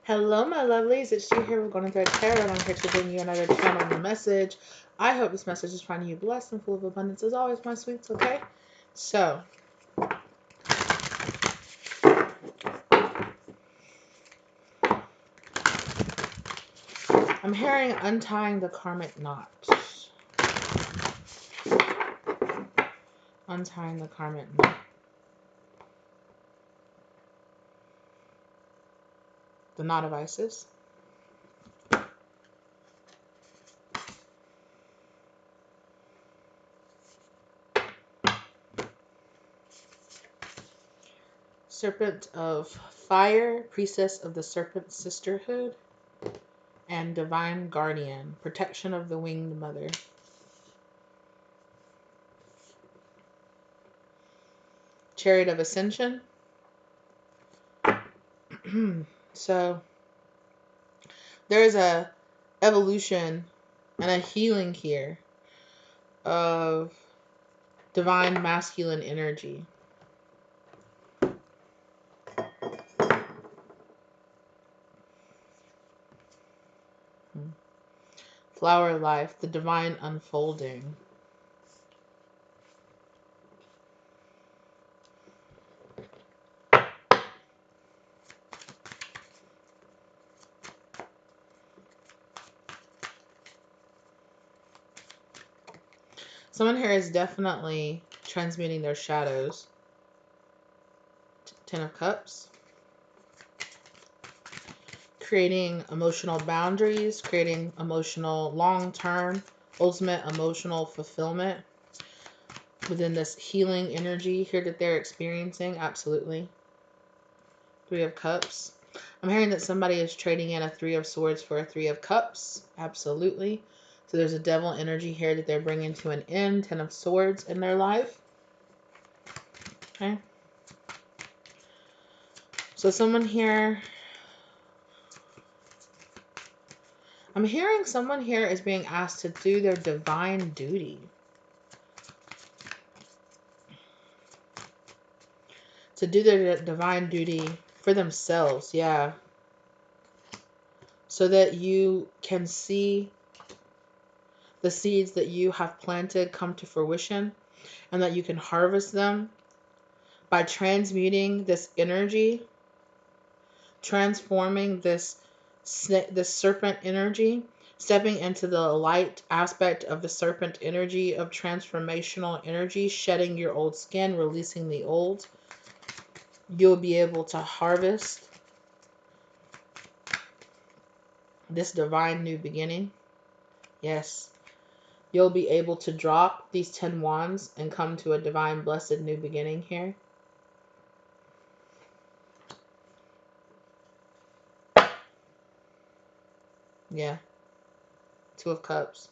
Hello, my lovelies. It's you here. We're going through a tarot, and I'm here to bring you another channel message. I hope this message is finding you blessed and full of abundance as always, my sweets, okay? So, I'm hearing untying the karmic knot. Untying the karmic knot. The knot of Isis. Serpent of Fire, Priestess of the Serpent Sisterhood, and Divine Guardian, Protection of the Winged Mother. Chariot of Ascension. So, there is a evolution and a healing here of divine masculine energy. Flower life, the divine unfolding. Someone here is definitely transmuting their shadows. Ten of Cups. Creating emotional boundaries, creating emotional long-term, ultimate emotional fulfillment within this healing energy here that they're experiencing. Absolutely. Three of Cups. I'm hearing that somebody is trading in a Three of Swords for a Three of Cups. Absolutely. So there's a devil energy here that they're bringing to an end. Ten of Swords in their life. Okay. So someone here, I'm hearing someone here is being asked to do their divine duty. To do their divine duty for themselves, yeah. So that you can see the seeds that you have planted come to fruition, and that you can harvest them by transmuting this energy, transforming this serpent energy, stepping into the light aspect of the serpent energy of transformational energy, shedding your old skin, releasing the old. You'll be able to harvest this divine new beginning. Yes. You'll be able to drop these 10 wands and come to a divine, blessed new beginning here. Yeah. Two of Cups.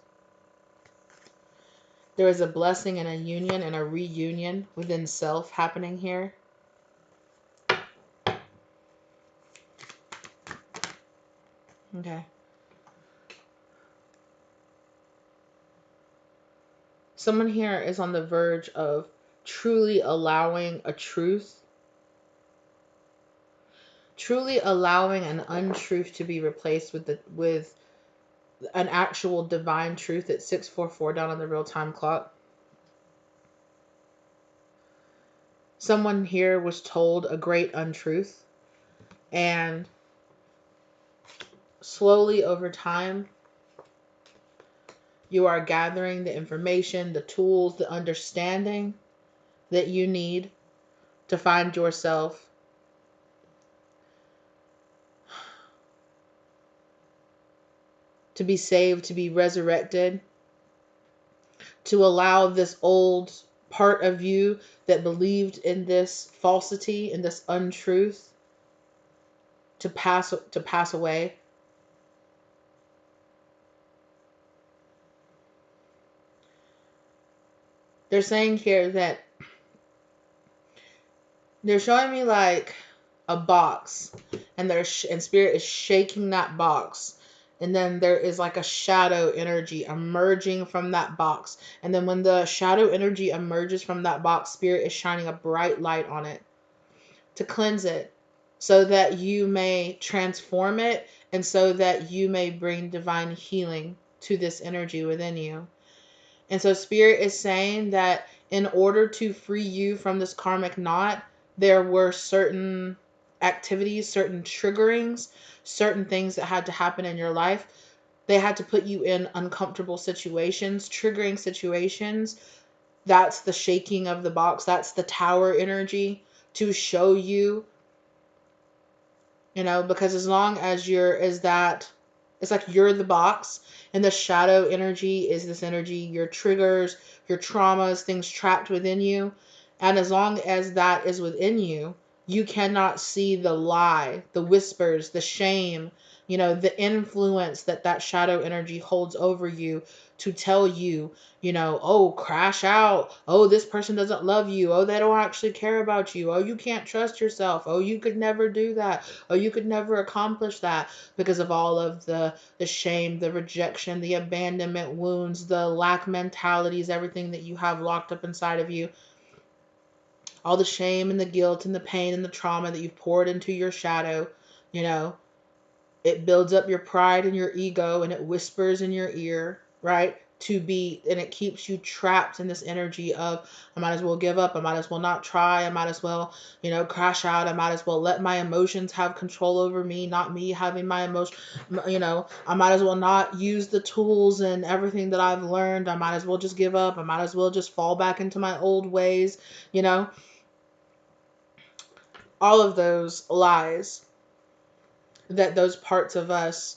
There is a blessing and a union and a reunion within self happening here. Okay. Someone here is on the verge of truly allowing a truth, truly allowing an untruth to be replaced with an actual divine truth at 6:44 down on the real-time clock. Someone here was told a great untruth, and slowly over time, you are gathering the information, the tools, the understanding that you need to find yourself to be saved, to be resurrected, to allow this old part of you that believed in this falsity, in this untruth, to pass away. They're saying here that they're showing me like a box, and and spirit is shaking that box, and then there is like a shadow energy emerging from that box, and then when the shadow energy emerges from that box, spirit is shining a bright light on it to cleanse it so that you may transform it and so that you may bring divine healing to this energy within you. And so Spirit is saying that in order to free you from this karmic knot, there were certain activities, certain triggerings, certain things that had to happen in your life. They had to put you in uncomfortable situations, triggering situations. That's the shaking of the box. That's the tower energy to show you, because as long as it's like you're the box, and the shadow energy is this energy, your triggers, your traumas, things trapped within you. And as long as that is within you, you cannot see the lie, the whispers, the shame, the influence that shadow energy holds over you to tell you, oh, crash out. Oh, this person doesn't love you. Oh, they don't actually care about you. Oh, you can't trust yourself. Oh, you could never do that. Oh, you could never accomplish that because of all of the shame, the rejection, the abandonment wounds, the lack mentalities, everything that you have locked up inside of you. All the shame and the guilt and the pain and the trauma that you've poured into your shadow, it builds up your pride and your ego, and it whispers in your ear, right? And it keeps you trapped in this energy of, I might as well give up. I might as well not try. I might as well, crash out. I might as well let my emotions have control over me, not me having my emotion. I might as well not use the tools and everything that I've learned. I might as well just give up. I might as well just fall back into my old ways, all of those lies that those parts of us,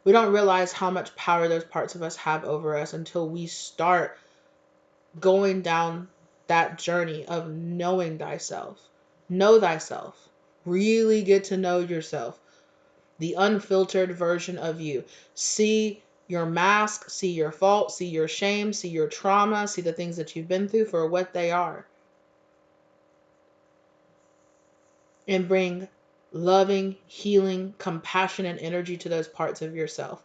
we don't realize how much power those parts of us have over us until we start going down that journey of knowing thyself. Know thyself. Really get to know yourself. The unfiltered version of you. See your mask, see your fault, see your shame, see your trauma, see the things that you've been through for what they are. And bring loving, healing, compassion, and energy to those parts of yourself.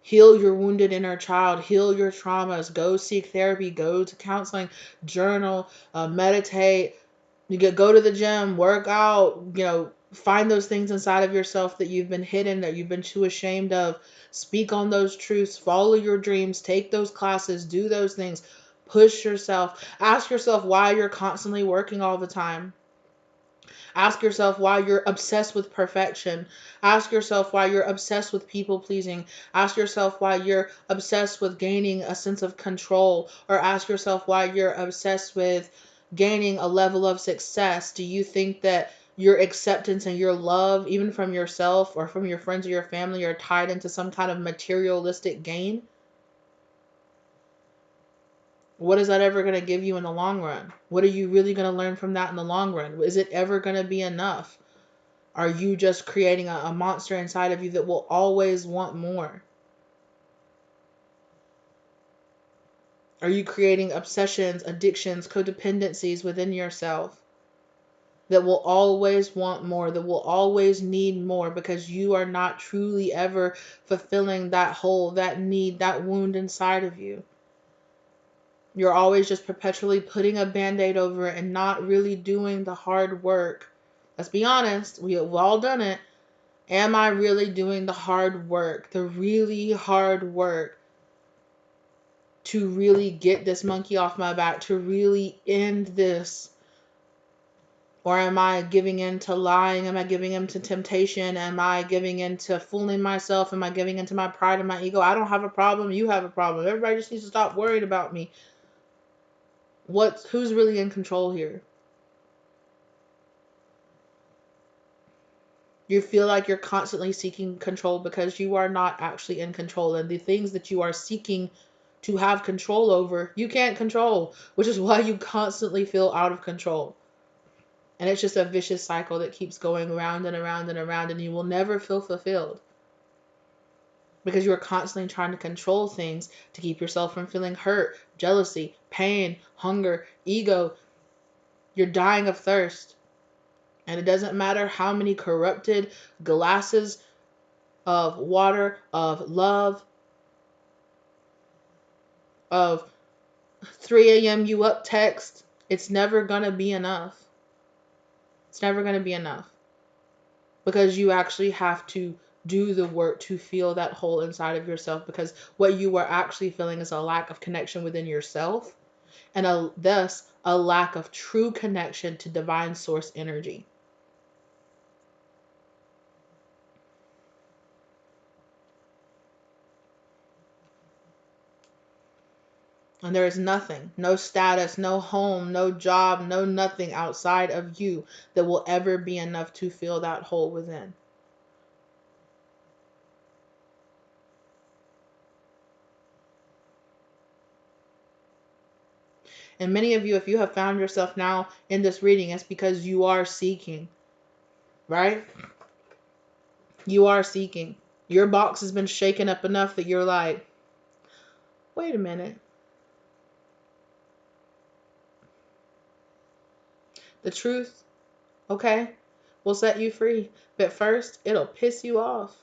Heal your wounded inner child. Heal your traumas. Go seek therapy. Go to counseling. Journal. Meditate. Go to the gym. Work out. Find those things inside of yourself that you've been hidden, that you've been too ashamed of. Speak on those truths. Follow your dreams. Take those classes. Do those things. Push yourself. Ask yourself why you're constantly working all the time. Ask yourself why you're obsessed with perfection. Ask yourself why you're obsessed with people pleasing. Ask yourself why you're obsessed with gaining a sense of control. Or ask yourself why you're obsessed with gaining a level of success. Do you think that your acceptance and your love, even from yourself or from your friends or your family, are tied into some kind of materialistic gain? What is that ever going to give you in the long run? What are you really going to learn from that in the long run? Is it ever going to be enough? Are you just creating a monster inside of you that will always want more? Are you creating obsessions, addictions, codependencies within yourself that will always want more, that will always need more because you are not truly ever fulfilling that hole, that need, that wound inside of you? You're always just perpetually putting a band-aid over it and not really doing the hard work. Let's be honest, we've all done it. Am I really doing the hard work, the really hard work to really get this monkey off my back, to really end this? Or am I giving in to lying? Am I giving in to temptation? Am I giving in to fooling myself? Am I giving in to my pride and my ego? I don't have a problem. You have a problem. Everybody just needs to stop worrying about me. Who's really in control here? You feel like you're constantly seeking control because you are not actually in control. And the things that you are seeking to have control over, you can't control, which is why you constantly feel out of control. And it's just a vicious cycle that keeps going around and around and around, and you will never feel fulfilled because you are constantly trying to control things to keep yourself from feeling hurt, jealousy, pain, hunger, ego. You're dying of thirst. And it doesn't matter how many corrupted glasses of water, of love, of 3 a.m. you up text. It's never going to be enough. It's never going to be enough. Because you actually have to do the work to feel that hole inside of yourself, because what you are actually feeling is a lack of connection within yourself, and thus a lack of true connection to divine source energy. And there is nothing, no status, no home, no job, no nothing outside of you that will ever be enough to fill that hole within. And many of you, if you have found yourself now in this reading, it's because you are seeking, right? You are seeking. Your box has been shaken up enough that you're like, wait a minute. The truth, okay, will set you free. But first, it'll piss you off.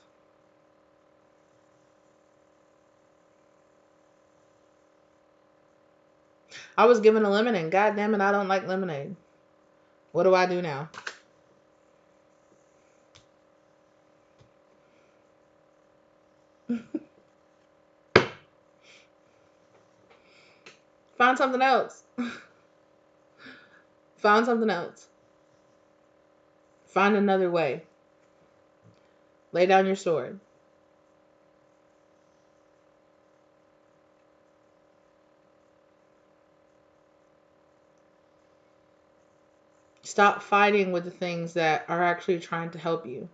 I was given a lemonade. God damn it, I don't like lemonade. What do I do now? Find something else. Find something else. Find another way. Lay down your sword. Stop fighting with the things that are actually trying to help you.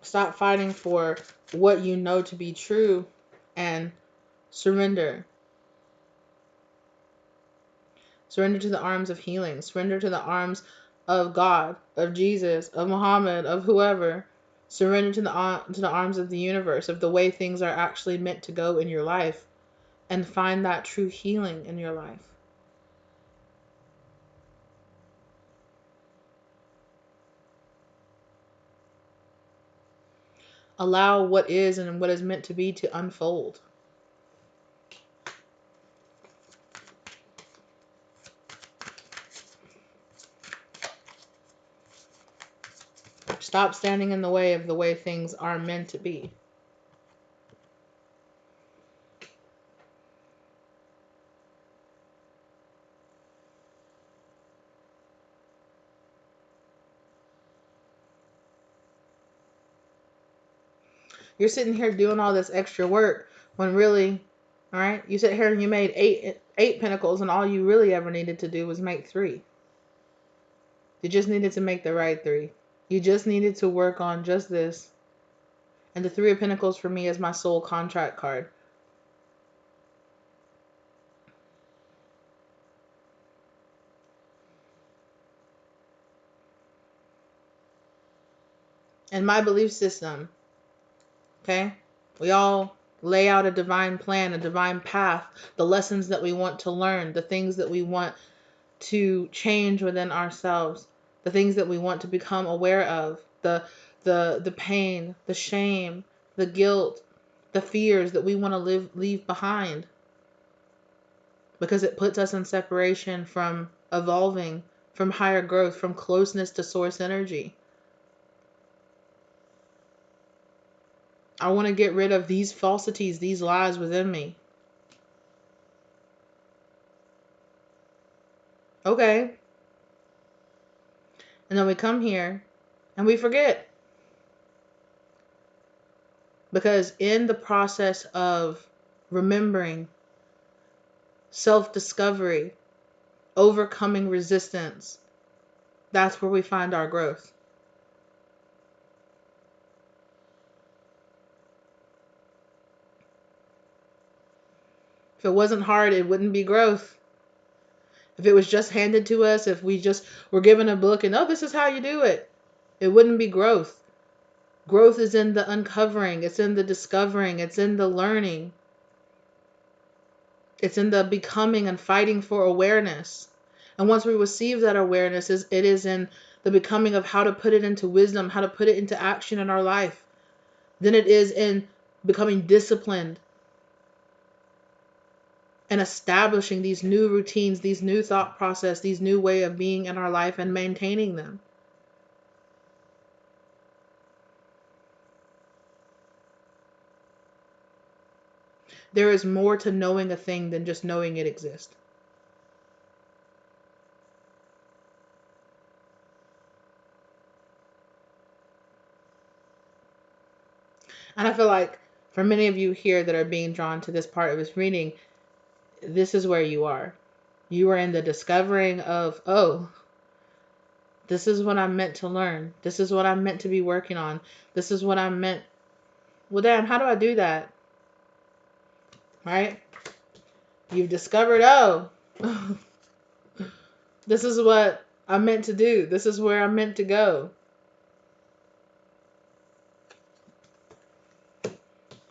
Stop fighting for what you know to be true and surrender. Surrender to the arms of healing. Surrender to the arms of God, of Jesus, of Muhammad, of whoever. Surrender to the arms of the universe, of the way things are actually meant to go in your life, and find that true healing in your life. Allow what is and what is meant to be to unfold. Stop standing in the way of the way things are meant to be. You're sitting here doing all this extra work when really, all right, you sit here and you made eight pentacles, and all you really ever needed to do was make 3. You just needed to make the right 3. You just needed to work on just this. And the 3 of Pentacles for me is my soul contract card. And my belief system, okay? We all lay out a divine plan, a divine path, the lessons that we want to learn, the things that we want to change within ourselves, the things that we want to become aware of, the pain, the shame, the guilt, the fears that we want to leave behind, because it puts us in separation from evolving, from higher growth, from closeness to source energy. I want to get rid of these falsities, these lies within me. Okay. And then we come here and we forget. Because in the process of remembering, self-discovery, overcoming resistance, that's where we find our growth. If it wasn't hard, it wouldn't be growth. If it was just handed to us, if we just were given a book and, oh, this is how you do it, it wouldn't be growth. Growth is in the uncovering. It's in the discovering. It's in the learning. It's in the becoming and fighting for awareness. And once we receive that awareness, it is in the becoming of how to put it into wisdom, how to put it into action in our life. Then it is in becoming disciplined. and establishing these new routines, these new thought process, these new way of being in our life and maintaining them. There is more to knowing a thing than just knowing it exists. And I feel like for many of you here that are being drawn to this part of this reading, this is where you are. You are in the discovering of, oh, this is what I'm meant to learn. This is what I'm meant to be working on. This is what I'm meant. Well, damn, how do I do that? Right? You've discovered, oh, this is what I'm meant to do. This is where I'm meant to go.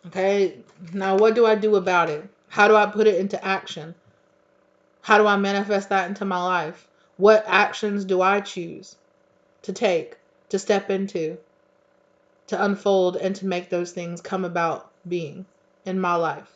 Okay, now what do I do about it? How do I put it into action? How do I manifest that into my life? What actions do I choose to take, to step into, to unfold, and to make those things come about being in my life?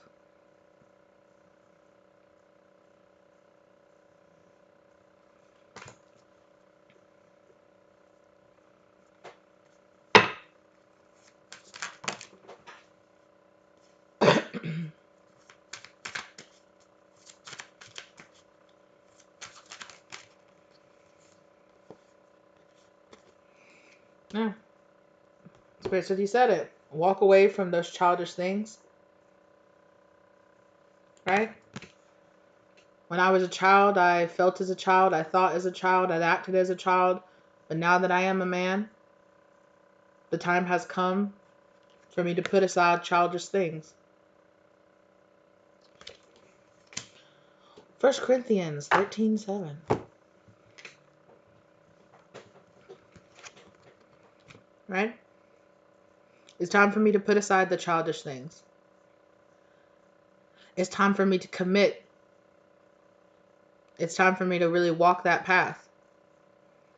Yeah. Spirit said he said it. Walk away from those childish things. Right? When I was a child, I felt as a child, I thought as a child, I acted as a child. But now that I am a man, the time has come for me to put aside childish things. 1 Corinthians 13:7. Right? It's time for me to put aside the childish things. It's time for me to commit. It's time for me to really walk that path.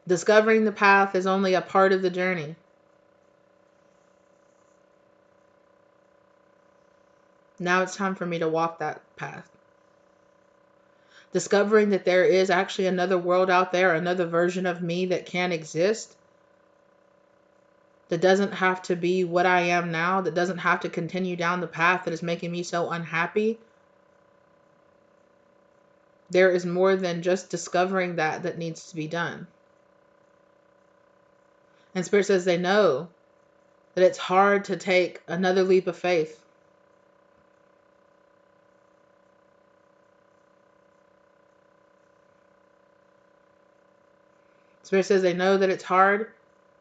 Discovering the path is only a part of the journey. Now it's time for me to walk that path. Discovering that there is actually another world out there, another version of me that can exist, that doesn't have to be what I am now, that doesn't have to continue down the path that is making me so unhappy. There is more than just discovering that needs to be done. And Spirit says they know that it's hard to take another leap of faith. Spirit says they know that it's hard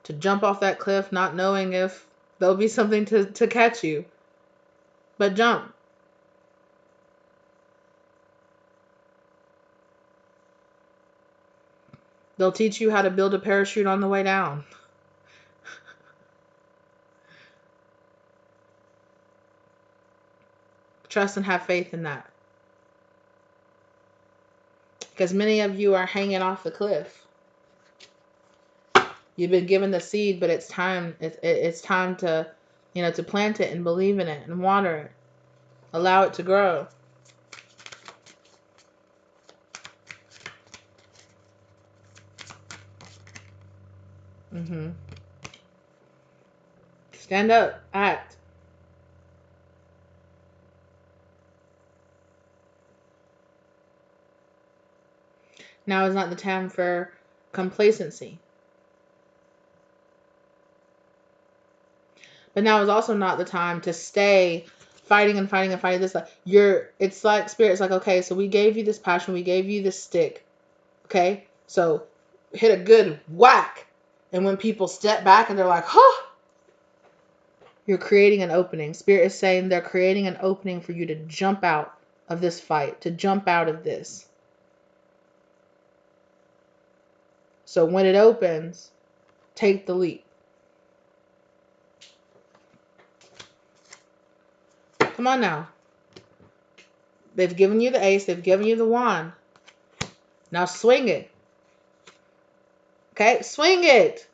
to jump off that cliff not knowing if there'll be something to catch you. But jump. They'll teach you how to build a parachute on the way down. Trust and have faith in that. Because many of you are hanging off the cliff. You've been given the seed, but it's time. It's time to, to plant it and believe in it and water it. Allow it to grow. Stand up. Act. Now is not the time for complacency. But now is also not the time to stay fighting and fighting and fighting this. It's like Spirit's like, okay, so we gave you this passion, we gave you this stick. Okay? So hit a good whack. And when people step back and they're like, huh, you're creating an opening. Spirit is saying they're creating an opening for you to jump out of this fight, to jump out of this. So when it opens, take the leap. Come on now. They've given you the ace. They've given you the wand. Now swing it. Okay? Swing it.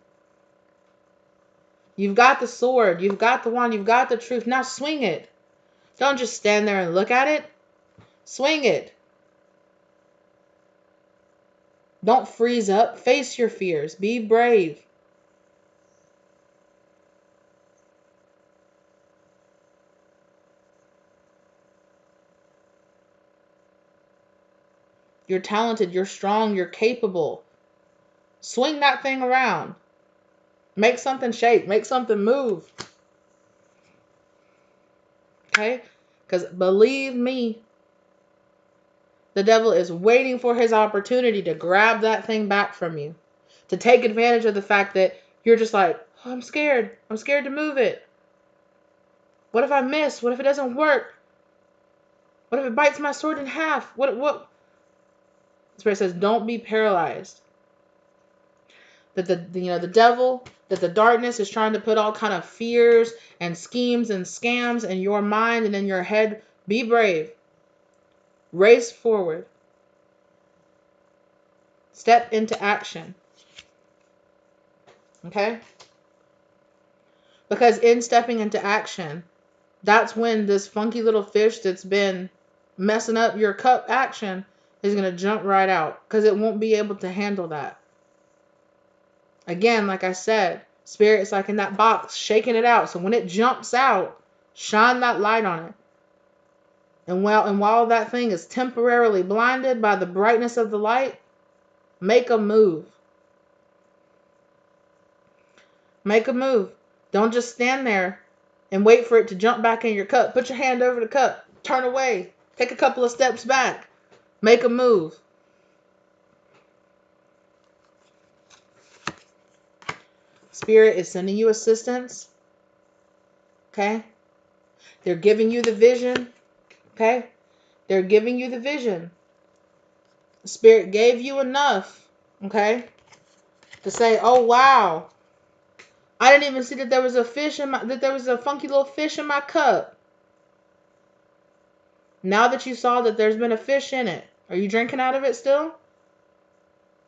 You've got the sword. You've got the wand. You've got the truth. Now swing it. Don't just stand there and look at it. Swing it. Don't freeze up. Face your fears. Be brave. You're talented. You're strong. You're capable. Swing that thing around. Make something shake. Make something move. Okay? Because believe me, the devil is waiting for his opportunity to grab that thing back from you. To take advantage of the fact that you're just like, oh, I'm scared. I'm scared to move it. What if I miss? What if it doesn't work? What if it bites my sword in half? What? Spirit says, don't be paralyzed. That the devil, that the darkness is trying to put all kind of fears and schemes and scams in your mind and in your head. Be brave. Race forward. Step into action. Okay? Because in stepping into action, that's when this funky little fish that's been messing up your cup action is going to jump right out. Because it won't be able to handle that. Again, like I said, Spirit is like in that box, shaking it out. So when it jumps out, shine that light on it. And while that thing is temporarily blinded by the brightness of the light, make a move. Make a move. Don't just stand there and wait for it to jump back in your cup. Put your hand over the cup. Turn away. Take a couple of steps back. Make a move. Spirit is sending you assistance. Okay? They're giving you the vision. Okay? They're giving you the vision. Spirit gave you enough. Okay? To say, oh wow. I didn't even see that there was a funky little fish in my cup. Now that you saw that there's been a fish in it, are you drinking out of it still?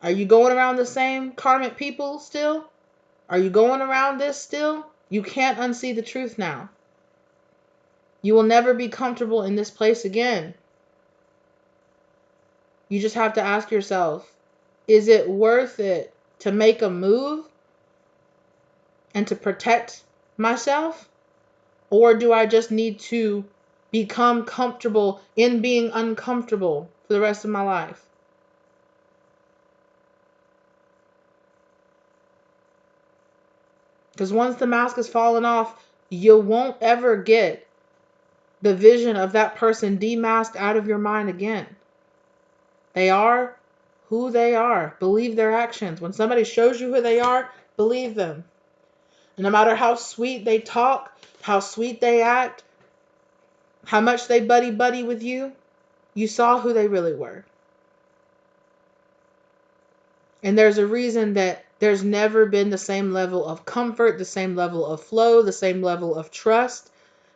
Are you going around the same karmic people still? Are you going around this still? You can't unsee the truth now. You will never be comfortable in this place again. You just have to ask yourself, is it worth it to make a move and to protect myself? Or do I just need to become comfortable in being uncomfortable for the rest of my life? Because once the mask is fallen off, you won't ever get the vision of that person demasked out of your mind again. They are who they are. Believe their actions. When somebody shows you who they are, believe them. And no matter how sweet they talk, how sweet they act, how much they buddy with you, you saw who they really were. And there's a reason that there's never been the same level of comfort, the same level of flow, the same level of trust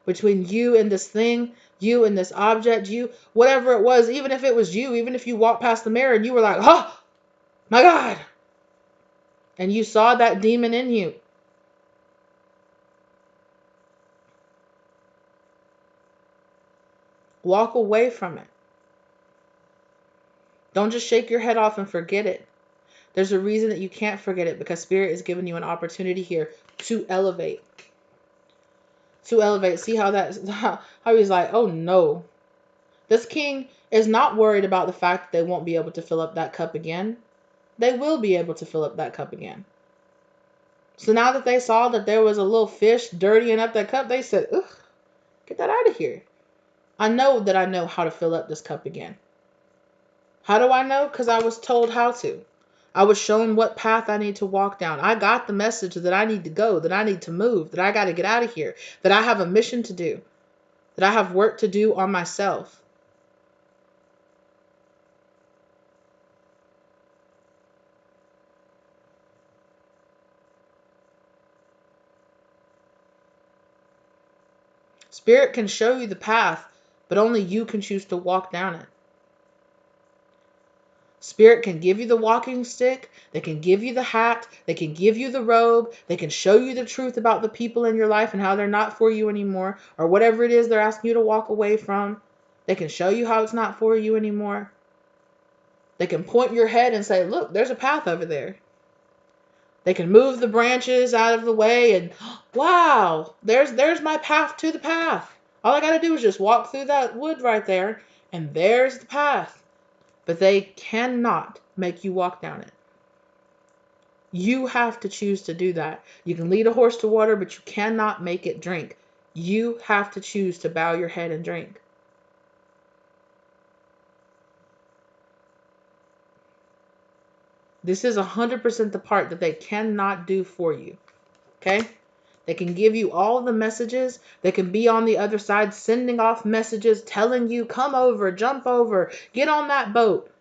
between you and this thing, you and this object, you, whatever it was, even if it was you, even if you walked past the mirror and you were like, oh, my God. And you saw that demon in you. Walk away from it. Don't just shake your head off and forget it. There's a reason that you can't forget it, because Spirit is giving you an opportunity here to elevate. To elevate. See how he's like, oh no. This king is not worried about the fact that they won't be able to fill up that cup again. They will be able to fill up that cup again. So now that they saw that there was a little fish dirtying up that cup, they said, ugh, get that out of here. I know that I know how to fill up this cup again. How do I know? Because I was told how to. I was shown what path I need to walk down. I got the message that I need to go, that I need to move, that I got to get out of here, that I have a mission to do, that I have work to do on myself. Spirit can show you the path, but only you can choose to walk down it. Spirit can give you the walking stick. They can give you the hat. They can give you the robe. They can show you the truth about the people in your life and how they're not for you anymore, or whatever it is they're asking you to walk away from. They can show you how it's not for you anymore. They can point your head and say, look, there's a path over there. They can move the branches out of the way and, wow, there's my path to the path. All I got to do is just walk through that wood right there, and there's the path. But they cannot make you walk down it. You have to choose to do that. You can lead a horse to water, but you cannot make it drink. You have to choose to bow your head and drink. This is 100% the part that they cannot do for you. Okay? They can give you all the messages. They can be on the other side sending off messages telling you, come over, jump over, get on that boat.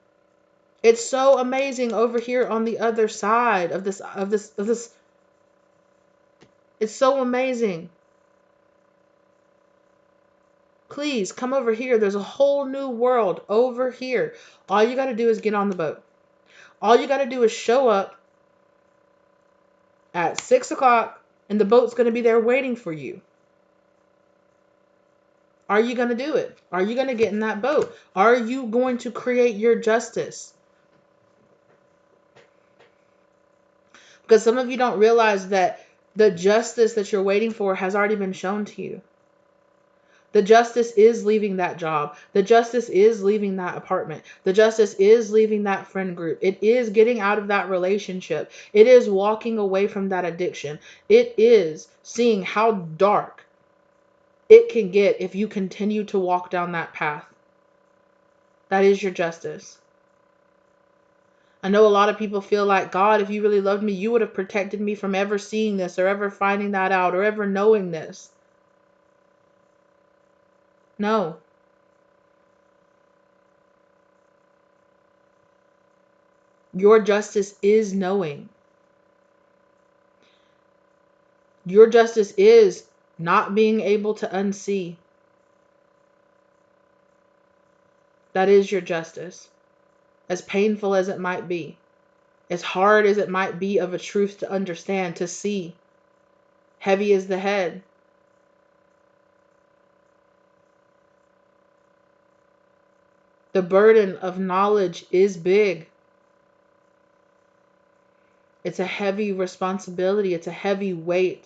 It's so amazing over here on the other side of this. It's so amazing. Please come over here. There's a whole new world over here. All you got to do is get on the boat. All you got to do is show up at 6 o'clock and the boat's going to be there waiting for you. Are you going to do it? Are you going to get in that boat? Are you going to create your justice? Because some of you don't realize that the justice that you're waiting for has already been shown to you. The justice is leaving that job. The justice is leaving that apartment. The justice is leaving that friend group. It is getting out of that relationship. It is walking away from that addiction. It is seeing how dark it can get if you continue to walk down that path. That is your justice. I know a lot of people feel like, God, if you really loved me, you would have protected me from ever seeing this or ever finding that out or ever knowing this. No. Your justice is knowing. Your justice is not being able to unsee. That is your justice. As painful as it might be, as hard as it might be of a truth to understand, to see, heavy is the head. The burden of knowledge is big. It's a heavy responsibility. It's a heavy weight.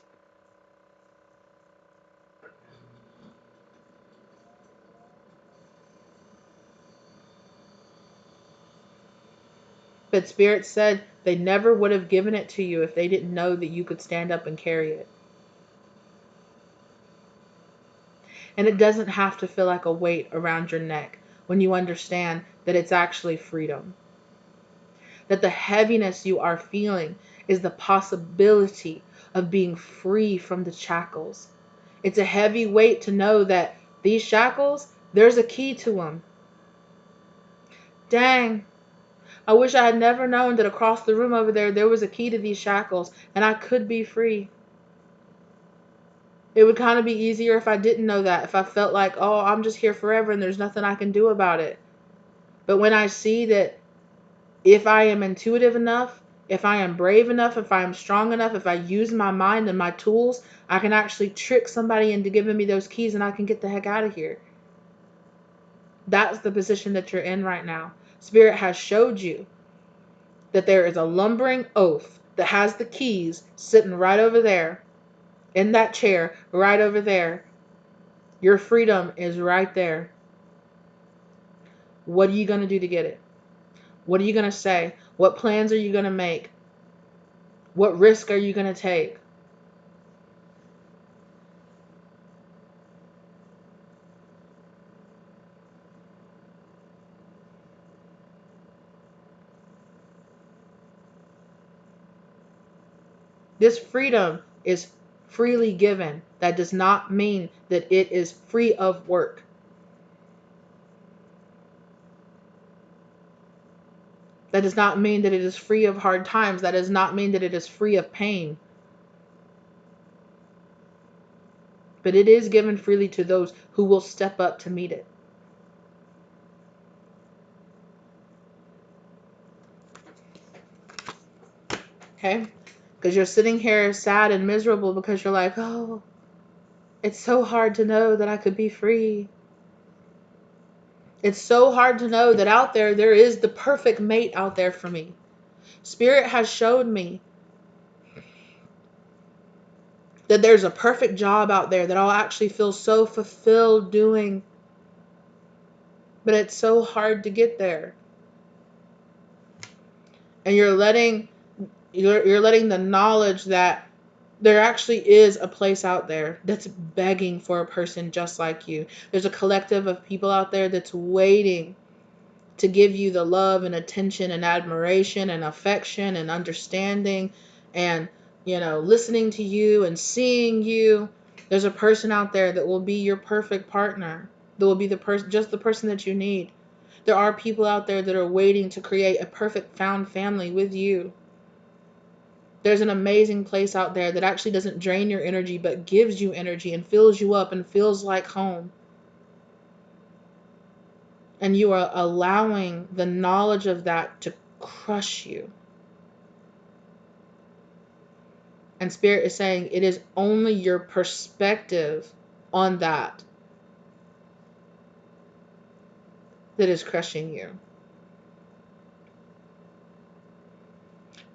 But Spirit said they never would have given it to you if they didn't know that you could stand up and carry it. And it doesn't have to feel like a weight around your neck when you understand that it's actually freedom. That the heaviness you are feeling is the possibility of being free from the shackles. It's a heavy weight to know that these shackles, there's a key to them. Dang. I wish I had never known that across the room over there was a key to these shackles and I could be free. It would kind of be easier if I didn't know that, if I felt like, oh, I'm just here forever and there's nothing I can do about it. But when I see that if I am intuitive enough, if I am brave enough, if I am strong enough, if I use my mind and my tools, I can actually trick somebody into giving me those keys and I can get the heck out of here. That's the position that you're in right now. Spirit has showed you that there is a lumbering oath that has the keys sitting right over there in that chair, right over there. Your freedom is right there. What are you going to do to get it? What are you going to say? What plans are you going to make? What risk are you going to take? This freedom is freely given. That does not mean that it is free of work. That does not mean that it is free of hard times. That does not mean that it is free of pain. But it is given freely to those who will step up to meet it. Okay? Because you're sitting here sad and miserable because you're like, oh, it's so hard to know that I could be free. It's so hard to know that out there is the perfect mate out there for me. Spirit has showed me that there's a perfect job out there that I'll actually feel so fulfilled doing. But it's so hard to get there. And you're letting the knowledge that there actually is a place out there that's begging for a person just like you. There's a collective of people out there that's waiting to give you the love and attention and admiration and affection and understanding and, listening to you and seeing you. There's a person out there that will be your perfect partner. That will be just the person that you need. There are people out there that are waiting to create a perfect found family with you. There's an amazing place out there that actually doesn't drain your energy, but gives you energy and fills you up and feels like home. And you are allowing the knowledge of that to crush you. And Spirit is saying it is only your perspective on that that is crushing you.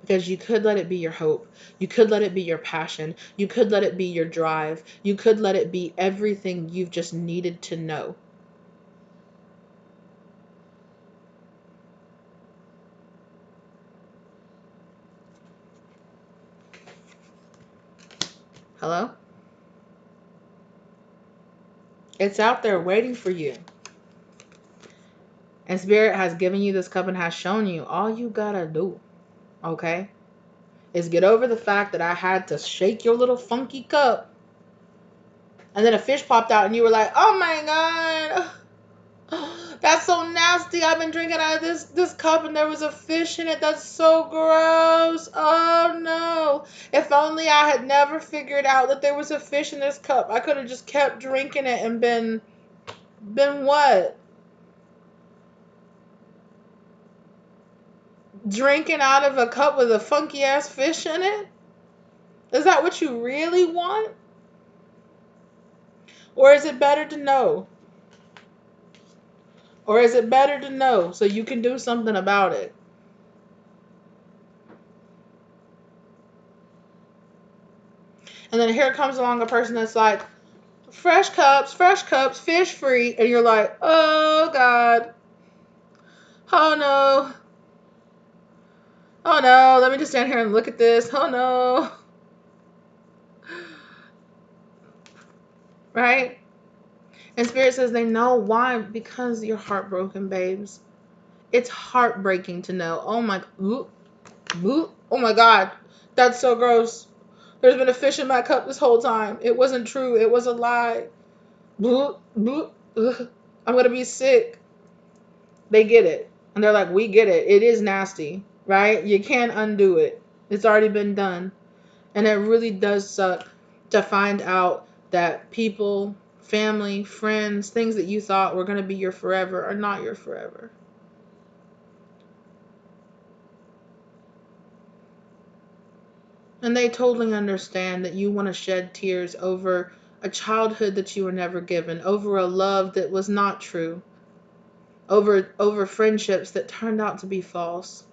Because you could let it be your hope. You could let it be your passion. You could let it be your drive. You could let it be everything you've just needed to know. Hello? It's out there waiting for you. And Spirit has given you this cup and has shown you all you gotta do, okay, is get over the fact that I had to shake your little funky cup. And then a fish popped out and you were like, oh my God, that's so nasty. I've been drinking out of this cup and there was a fish in it. That's so gross. Oh no. If only I had never figured out that there was a fish in this cup. I could have just kept drinking it and been what? Drinking out of a cup with a funky ass fish in it? Is that what you really want? Or is it better to know? Or is it better to know so you can do something about it? And then here comes along a person that's like, fresh cups, fish free. And you're like, oh God. Oh no. Oh no. Let me just stand here and look at this. Oh no. Right? And Spirit says they know why. Because you're heartbroken, babes. It's heartbreaking to know. Oh my. Oh my God. That's so gross. There's been a fish in my cup this whole time. It wasn't true. It was a lie. I'm going to be sick. They get it. And they're like, we get it. It is nasty, right? You can't undo it. It's already been done. And it really does suck to find out that people, family, friends, things that you thought were going to be your forever are not your forever. And they totally understand that you want to shed tears over a childhood that you were never given, over a love that was not true, over friendships that turned out to be false,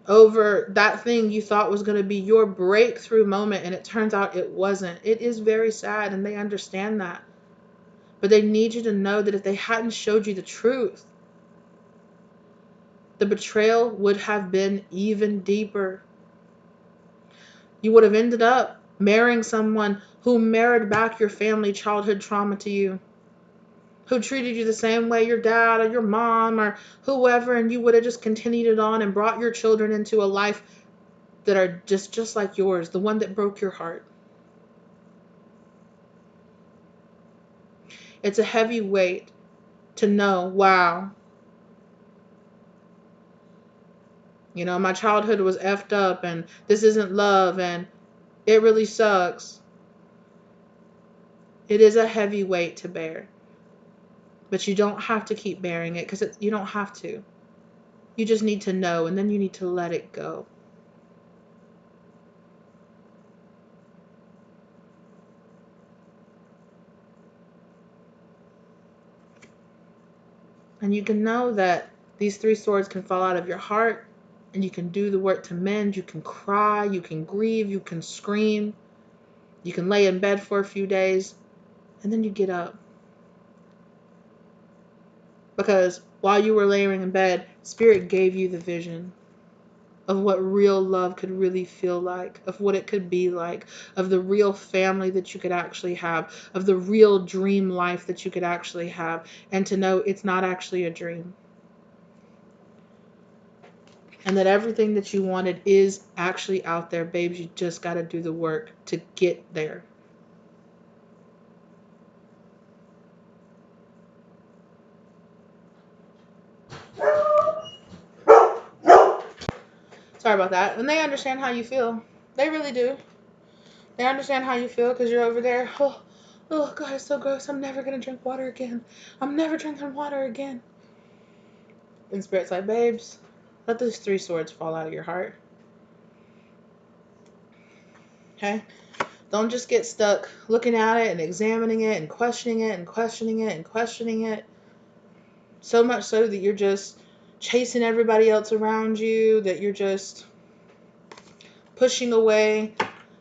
over that thing you thought was going to be your breakthrough moment and it turns out it wasn't. It is very sad and they understand that. But they need you to know that if they hadn't showed you the truth, the betrayal would have been even deeper. You would have ended up marrying someone who mirrored back your family childhood trauma to you, who treated you the same way your dad or your mom or whoever, and you would have just continued it on and brought your children into a life that are just like yours, the one that broke your heart. It's a heavy weight to know, wow, my childhood was effed up and this isn't love and it really sucks. It is a heavy weight to bear. But you don't have to keep bearing it because you don't have to. You just need to know and then you need to let it go. And you can know that these 3 swords can fall out of your heart, and you can do the work to mend. You can cry, you can grieve, you can scream, you can lay in bed for a few days, and then you get up. Because while you were laying in bed, Spirit gave you the vision of what real love could really feel like, of what it could be like, of the real family that you could actually have, of the real dream life that you could actually have, and to know it's not actually a dream. And that everything that you wanted is actually out there, babes. You just got to do the work to get there. Sorry about that. And they understand how you feel. They really do. They understand how you feel because you're over there. Oh, God, it's so gross. I'm never going to drink water again. I'm never drinking water again. And Spirit's like, babes, let those 3 swords fall out of your heart. Okay? Don't just get stuck looking at it and examining it and questioning it and questioning it and questioning it. So much so that you're just chasing everybody else around you, that you're just pushing away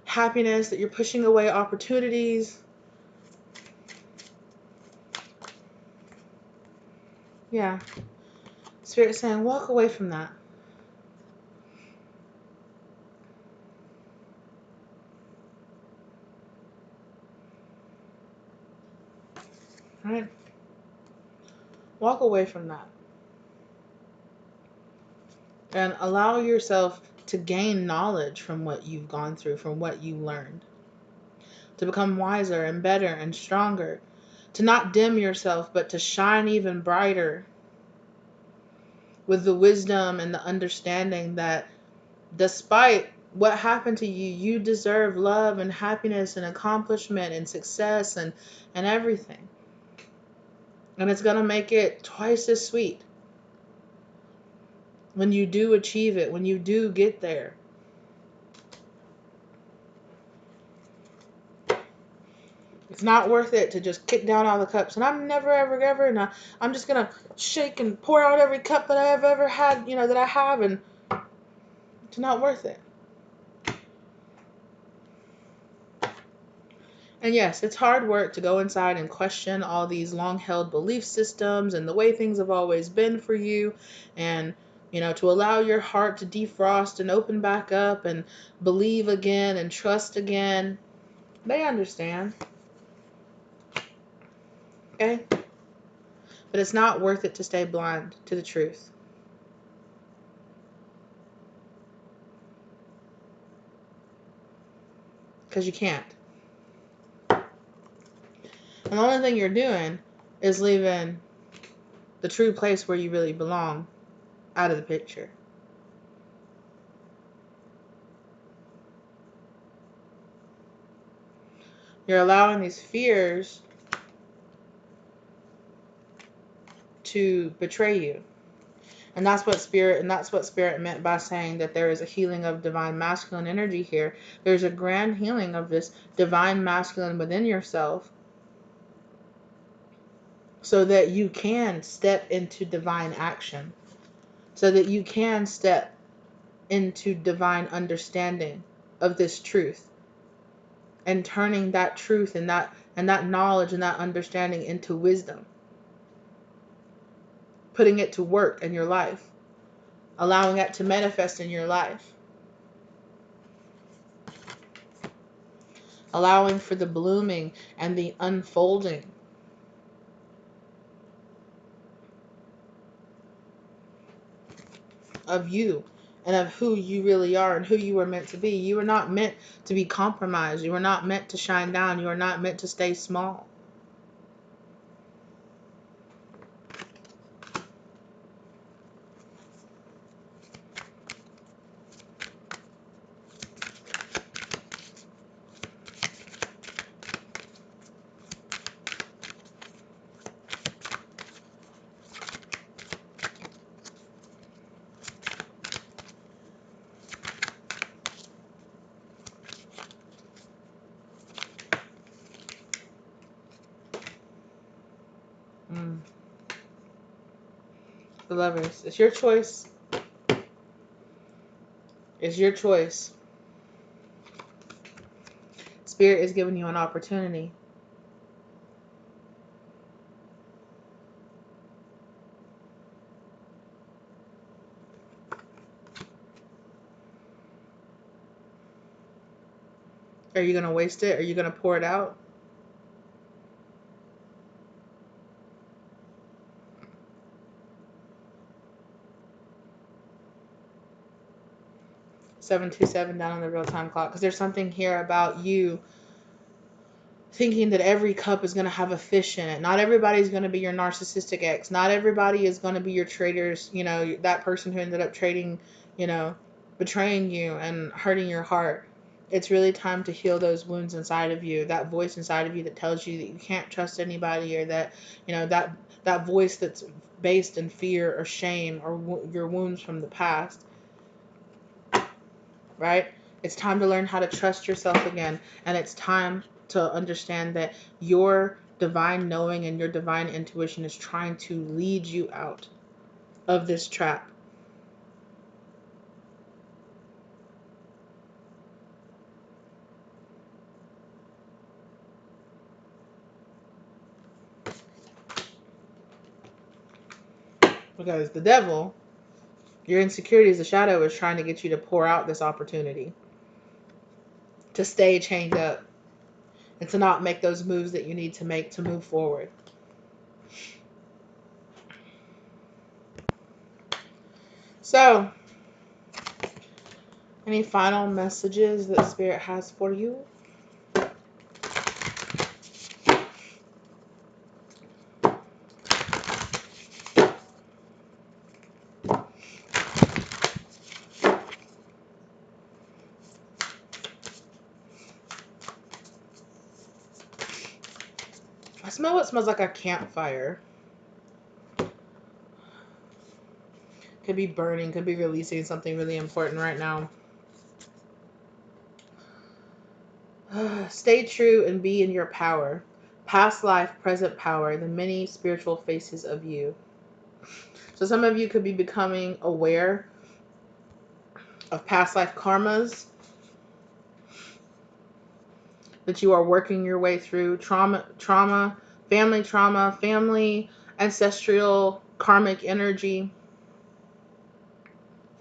happiness, that you're pushing away opportunities. Yeah. Spirit's saying, walk away from that. Right? Walk away from that. And allow yourself to gain knowledge from what you've gone through, from what you learned. To become wiser and better and stronger. To not dim yourself, but to shine even brighter with the wisdom and the understanding that despite what happened to you, you deserve love and happiness and accomplishment and success and everything. And it's going to make it twice as sweet when you do achieve it, when you do get there. It's not worth it to just kick down all the cups. And I'm never, ever, ever. And I'm just going to shake and pour out every cup that I've ever had, that I have. And it's not worth it. And yes, it's hard work to go inside and question all these long-held belief systems and the way things have always been for you. And, to allow your heart to defrost and open back up and believe again and trust again. They understand. Okay? But it's not worth it to stay blind to the truth. Because you can't. And the only thing you're doing is leaving the true place where you really belong out of the picture. You're allowing these fears to betray you. And that's what Spirit meant by saying that there is a healing of divine masculine energy here. There's a grand healing of this divine masculine within yourself so that you can step into divine action, so that you can step into divine understanding of this truth and turning that truth and that knowledge and that understanding into wisdom, putting it to work in your life, allowing it to manifest in your life, allowing for the blooming and the unfolding of you and of who you really are and who you were meant to be. You were not meant to be compromised. You were not meant to shine down. You are not meant to stay small. Lovers. It's your choice. It's your choice. Spirit is giving you an opportunity. Are you going to waste it? Are you going to pour it out? $727 down on the real-time clock. Because there's something here about you thinking that every cup is going to have a fish in it. Not everybody's going to be your narcissistic ex. Not everybody is going to be your traitors. You know, that person who ended up trading, you know, betraying you and hurting your heart. It's really time to heal those wounds inside of you. That voice inside of you that tells you that you can't trust anybody, or that, you know, that voice that's based in fear or shame or your wounds from the past. Right? It's time to learn how to trust yourself again. And it's time to understand that your divine knowing and your divine intuition is trying to lead you out of this trap. Because the devil, your insecurities, the shadow, is trying to get you to pour out this opportunity, to stay chained up, and to not make those moves that you need to make to move forward. So, any final messages that Spirit has for you? I smell what smells like a campfire. Could be burning, could be releasing something really important right now. Stay true and be in your power. Past life, present power, the many spiritual faces of you. So some of you could be becoming aware of past life karmas that you are working your way through. Trauma, family, ancestral, karmic energy.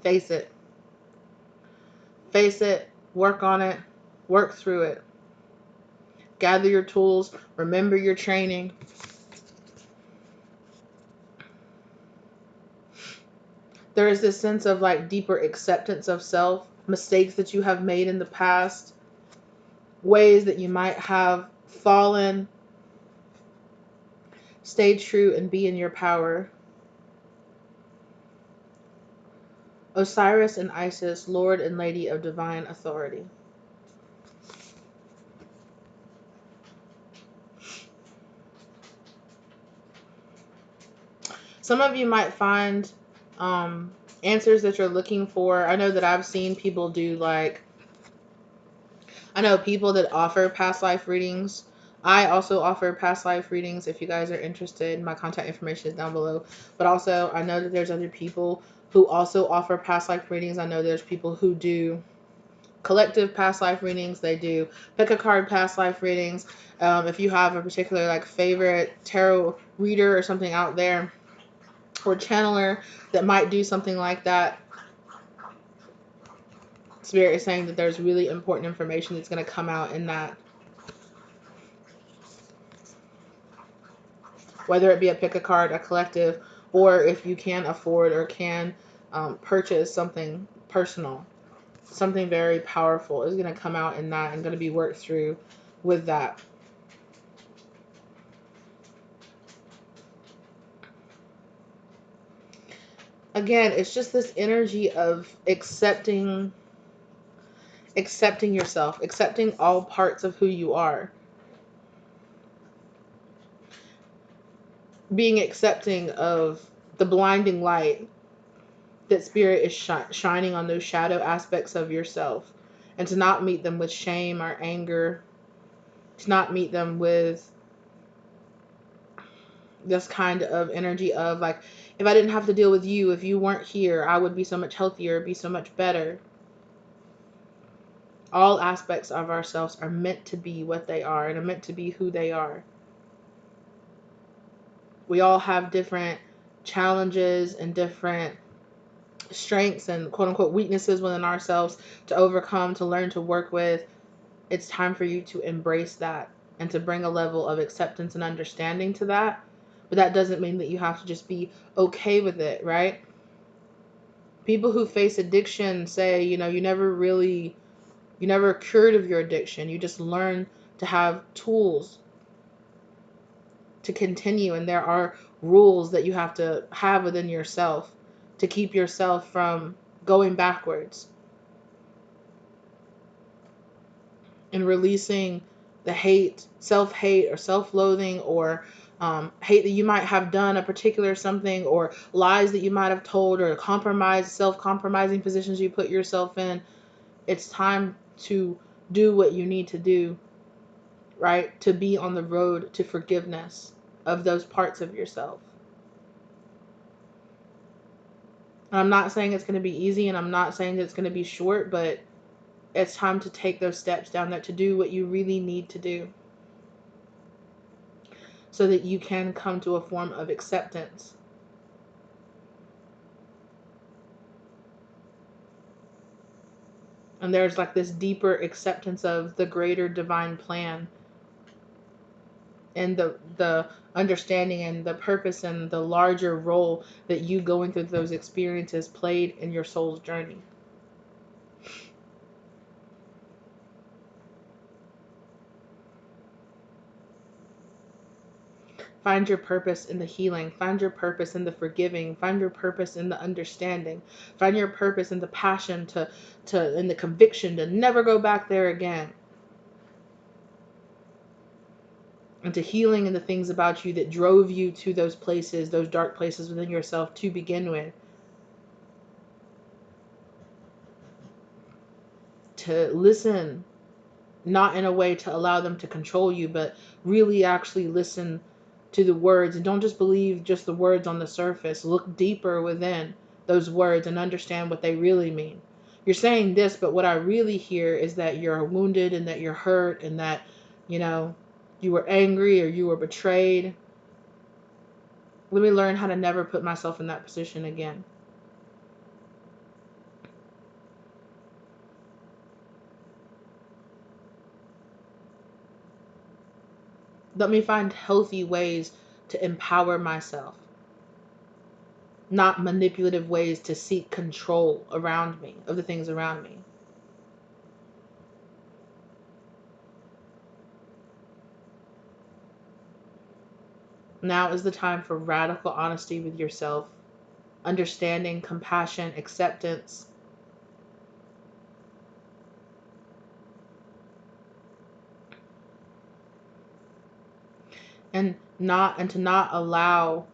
Face it. Face it. Work on it. Work through it. Gather your tools. Remember your training. There is this sense of like deeper acceptance of self, mistakes that you have made in the past, ways that you might have fallen. Stay true and be in your power. Osiris and Isis, Lord and Lady of Divine Authority. Some of you might find answers that you're looking for. I know that I've seen people do like, I know people that offer past life readings. I also offer past life readings. If you guys are interested, my contact information is down below. But also, I know that there's other people who also offer past life readings. I know there's people who do collective past life readings. They do pick a card past life readings. If you have a particular like favorite tarot reader or something out there, or channeler that might do something like that, Spirit is saying that there's really important information that's going to come out in that. Whether it be a pick a card, a collective, or if you can afford or can purchase something personal, something very powerful is going to come out in that and going to be worked through with that. Again, it's just this energy of accepting yourself, accepting all parts of who you are. Being accepting of the blinding light that Spirit is shining on those shadow aspects of yourself, and to not meet them with shame or anger, to not meet them with this kind of energy of like, if I didn't have to deal with you, if you weren't here, I would be so much healthier, be so much better. All aspects of ourselves are meant to be what they are and are meant to be who they are. We all have different challenges and different strengths and quote unquote weaknesses within ourselves to overcome, to learn to work with. It's time for you to embrace that and to bring a level of acceptance and understanding to that. But that doesn't mean that you have to just be okay with it, right? People who face addiction say, you never cured of your addiction. You just learn to have tools to continue. And there are rules that you have to have within yourself to keep yourself from going backwards and releasing the hate, self-hate or self-loathing, or hate that you might have done a particular something, or lies that you might have told, or self-compromising positions you put yourself in. It's time to do what you need to do, right? To be on the road to forgiveness of those parts of yourself. And I'm not saying it's going to be easy, and I'm not saying that it's going to be short, but it's time to take those steps down there to do what you really need to do so that you can come to a form of acceptance. And there's like this deeper acceptance of the greater divine plan and the understanding and the purpose and the larger role that you going through those experiences played in your soul's journey. Find your purpose in the healing. Find your purpose in the forgiving. Find your purpose in the understanding. Find your purpose in the passion in the conviction to never go back there again. And to healing in the things about you that drove you to those places, those dark places within yourself to begin with. To listen, not in a way to allow them to control you, but really actually listen to the words, and don't just believe just the words on the surface. Look deeper within those words and understand what they really mean. You're saying this, but what I really hear is that you're wounded and that you're hurt and that, you were angry or you were betrayed. Let me learn how to never put myself in that position again. Let me find healthy ways to empower myself, not manipulative ways to seek control around me, of the things around me. Now is the time for radical honesty with yourself, understanding, compassion, acceptance. And to not allow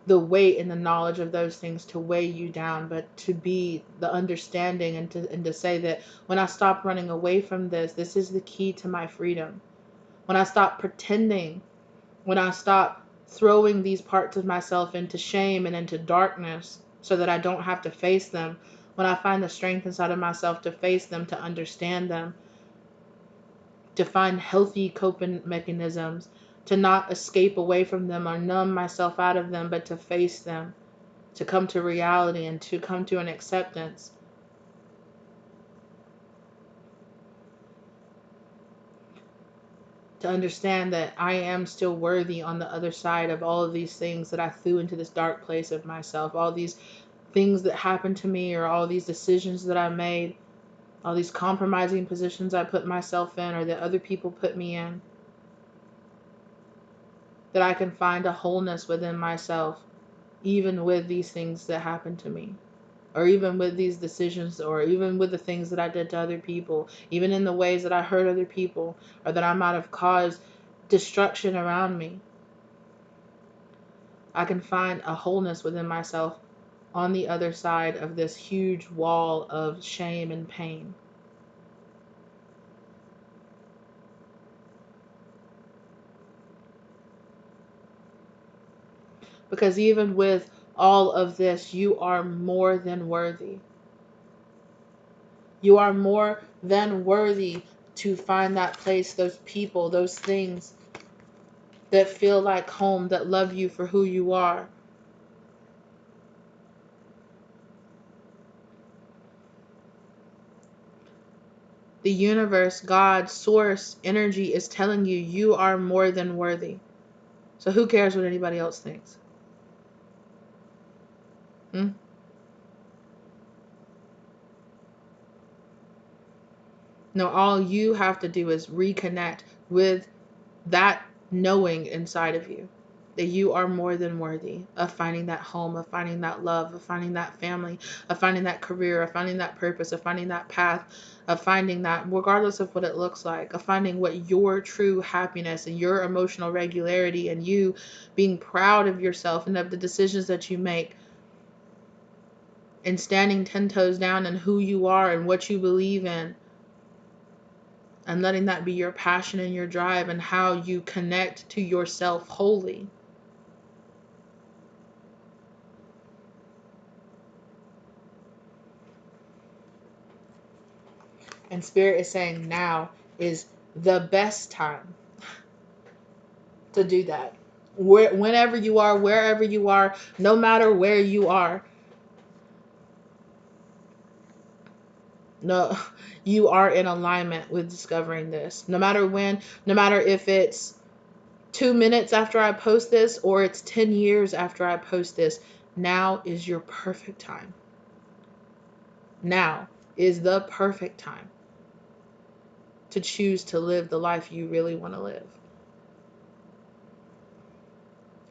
the weight and the knowledge of those things to weigh you down, but to be the understanding and to say that when I stop running away from this is the key to my freedom. When I stop pretending, when I stop throwing these parts of myself into shame and into darkness so that I don't have to face them, when I find the strength inside of myself to face them, to understand them, to find healthy coping mechanisms, to not escape away from them or numb myself out of them, but to face them, to come to reality and to come to an acceptance. To understand that I am still worthy on the other side of all of these things that I threw into this dark place of myself, all these things that happened to me, or all these decisions that I made, all these compromising positions I put myself in or that other people put me in. That I can find a wholeness within myself, even with these things that happened to me, or even with these decisions, or even with the things that I did to other people, even in the ways that I hurt other people, or that I might have caused destruction around me. I can find a wholeness within myself on the other side of this huge wall of shame and pain. Because even with all of this, you are more than worthy. You are more than worthy to find that place, those people, those things that feel like home, that love you for who you are. The universe, God, source, energy is telling you you are more than worthy. So who cares what anybody else thinks? No, all you have to do is reconnect with that knowing inside of you that you are more than worthy of finding that home, of finding that love, of finding that family, of finding that career, of finding that purpose, of finding that path, of finding that, regardless of what it looks like, of finding what your true happiness and your emotional regularity and you being proud of yourself and of the decisions that you make and standing 10 toes down in who you are and what you believe in. And letting that be your passion and your drive and how you connect to yourself wholly. And Spirit is saying now is the best time to do that. Whenever you are, wherever you are, no matter where you are. No, you are in alignment with discovering this. No matter when, no matter if it's 2 minutes after I post this or it's 10 years after I post this, now is your perfect time. Now is the perfect time to choose to live the life you really want to live.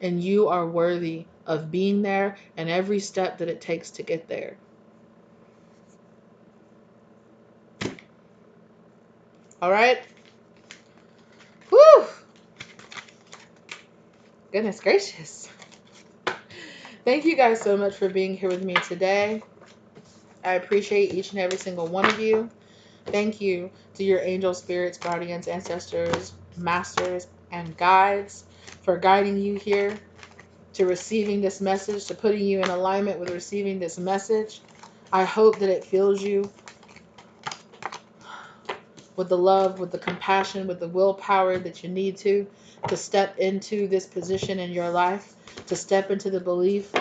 And you are worthy of being there and every step that it takes to get there. All right? Whew! Goodness gracious. Thank you guys so much for being here with me today. I appreciate each and every single one of you. Thank you to your angels, spirits, guardians, ancestors, masters, and guides for guiding you here, to receiving this message, to putting you in alignment with receiving this message. I hope that it fills you with the love, with the compassion, with the willpower that you need to step into this position in your life, to step into the belief,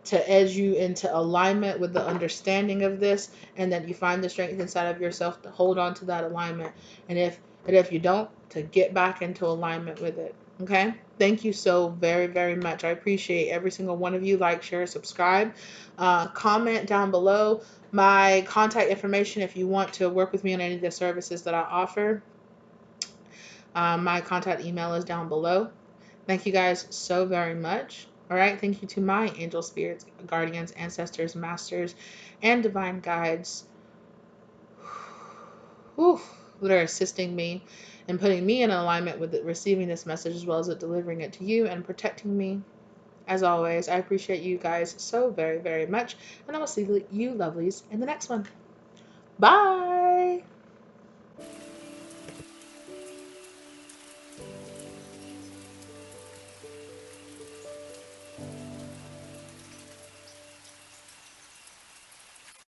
to edge you into alignment with the understanding of this, and that you find the strength inside of yourself to hold on to that alignment. And if you don't, to get back into alignment with it. Okay? Thank you so very, very much. I appreciate every single one of you. Like, share, subscribe. Comment down below my contact information if you want to work with me on any of the services that I offer. My contact email is down below. Thank you guys so very much. All right. Thank you to my angel spirits, guardians, ancestors, masters, and divine guides that are assisting me and putting me in alignment with it, receiving this message as well as it delivering it to you and protecting me. As always, I appreciate you guys so very, very much. And I will see you lovelies in the next one. Bye.